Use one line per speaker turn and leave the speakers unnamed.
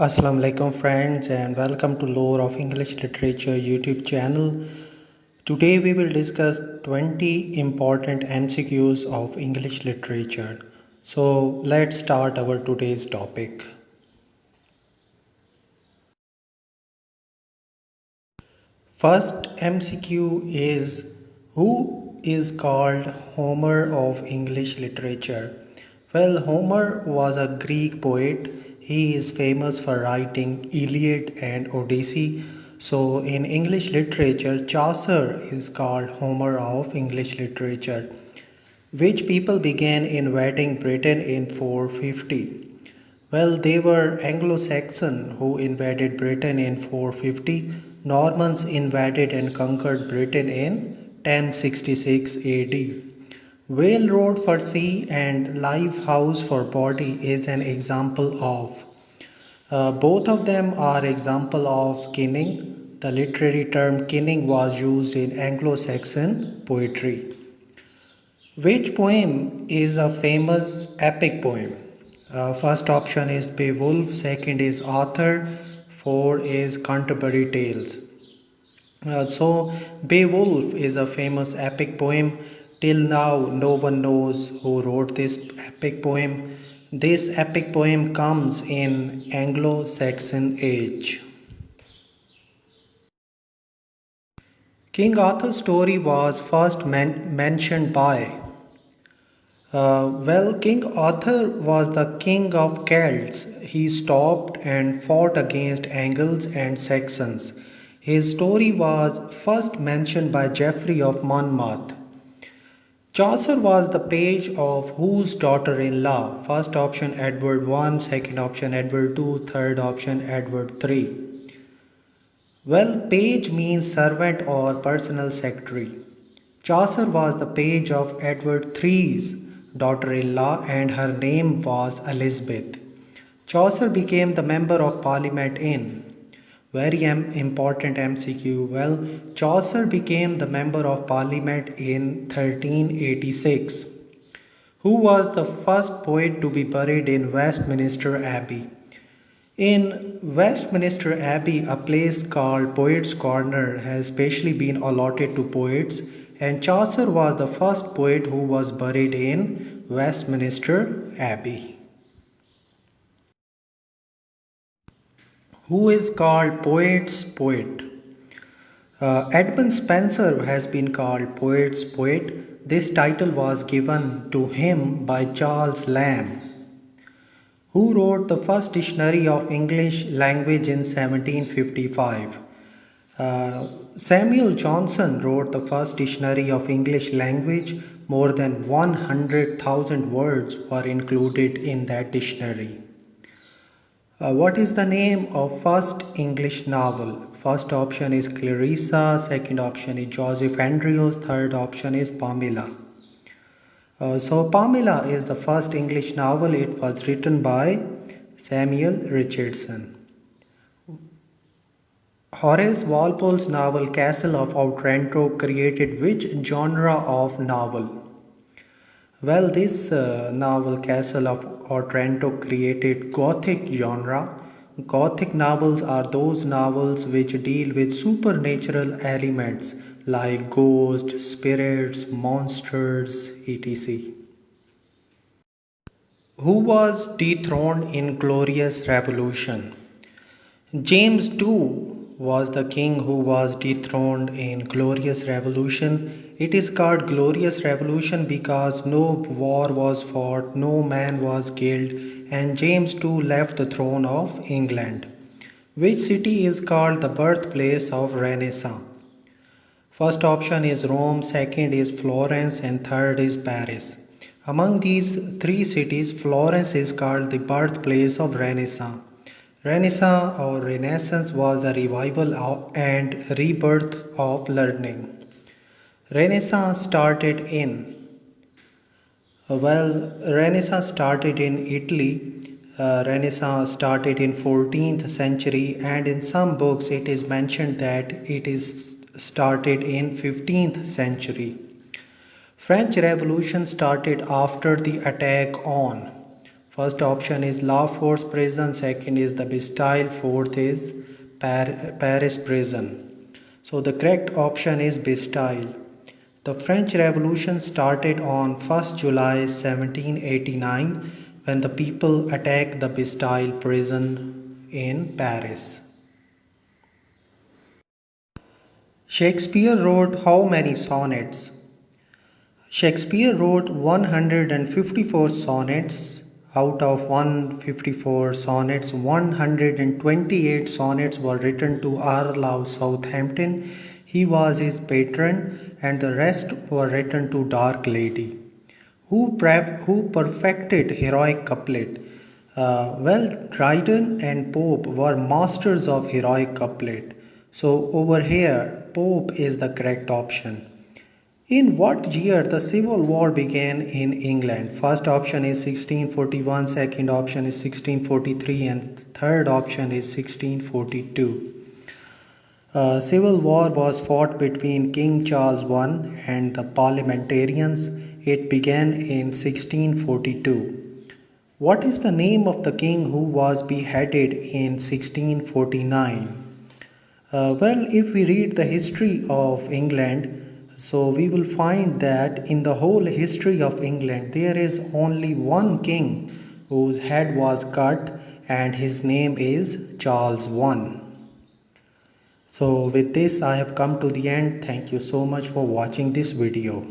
Assalamu alaikum friends and welcome to Lore of English Literature YouTube channel. Today we will discuss 20 important MCQs of English literature. So let's start our today's topic. First MCQ is, who is called Homer of English literature? Well, Homer was a Greek poet. He is famous for writing Iliad and Odyssey. So in English literature, Chaucer is called Homer of English literature, which people began invading Britain in 450. Well, they were Anglo-Saxon who invaded Britain in 450. Normans invaded and conquered Britain in 1066 AD. Whale Road for Sea and Life House for Body is an example of. Both of them are example of kinning. The literary term kinning was used in Anglo-Saxon poetry. Which poem is a famous epic poem? First option is Beowulf, second is Arthur, four is Canterbury Tales. So Beowulf is a famous epic poem. Till now, no one knows who wrote this epic poem. This epic poem comes in Anglo-Saxon age. King Arthur's story was first mentioned by King Arthur was the king of Celts. He stopped and fought against Angles and Saxons. His story was first mentioned by Geoffrey of Monmouth. Chaucer was the page of whose daughter-in-law? First option Edward I, second option Edward II, third option Edward III. Well, page means servant or personal secretary. Chaucer was the page of Edward III's daughter-in-law and her name was Elizabeth. Chaucer became the member of parliament in. Very important MCQ. Well, Chaucer became the member of parliament in 1386. Who was the first poet to be buried in Westminster Abbey? In Westminster Abbey, a place called Poets' Corner has specially been allotted to poets, and Chaucer was the first poet who was buried in Westminster Abbey. Who is called Poet's Poet? Edmund Spenser has been called Poet's Poet. This title was given to him by Charles Lamb, who wrote the first dictionary of English language in 1755. Samuel Johnson wrote the first dictionary of English language. More than 100,000 words were included in that dictionary. What is the name of first English novel? First option is Clarissa, second option is Joseph Andrews, third option is Pamela. Pamela is the first English novel. It was written by Samuel Richardson. Horace Walpole's novel Castle of Otranto created which genre of novel? Well, this novel Castle of Otranto created Gothic genre. Gothic novels are those novels which deal with supernatural elements like ghosts, spirits, monsters, etc. Who was dethroned in Glorious Revolution? James II was the king who was dethroned in Glorious Revolution. It is called Glorious Revolution because no war was fought, no man was killed, and James II left the throne of England. Which city is called the birthplace of Renaissance? First option is Rome, second is Florence, and third is Paris. Among these three cities, Florence is called the birthplace of Renaissance. Renaissance was the revival and rebirth of learning. Renaissance started in Renaissance started in Italy. Renaissance started in 14th century, and in some books it is mentioned that it is started in 15th century. French Revolution started after the attack on. First option is La Force prison, second is the Bastille, fourth is Paris prison. So the correct option is Bastille. The French Revolution started on 1st July 1789 when the people attacked the Bastille prison in Paris. Shakespeare wrote how many sonnets? Shakespeare wrote 154 sonnets. Out of 154 sonnets, 128 sonnets were written to Earl of Southampton. He was his patron, and the rest were written to Dark Lady. Who perfected heroic couplet? Dryden and Pope were masters of heroic couplet. So over here, Pope is the correct option. In what year the Civil War began in England? First option is 1641, second option is 1643, and third option is 1642. Civil War was fought between King Charles I and the parliamentarians. It began in 1642. What is the name of the king who was beheaded in 1649? If we read the history of England, so we will find that in the whole history of England, there is only one king whose head was cut, and his name is Charles I. So with this, I have come to the end. Thank you so much for watching this video.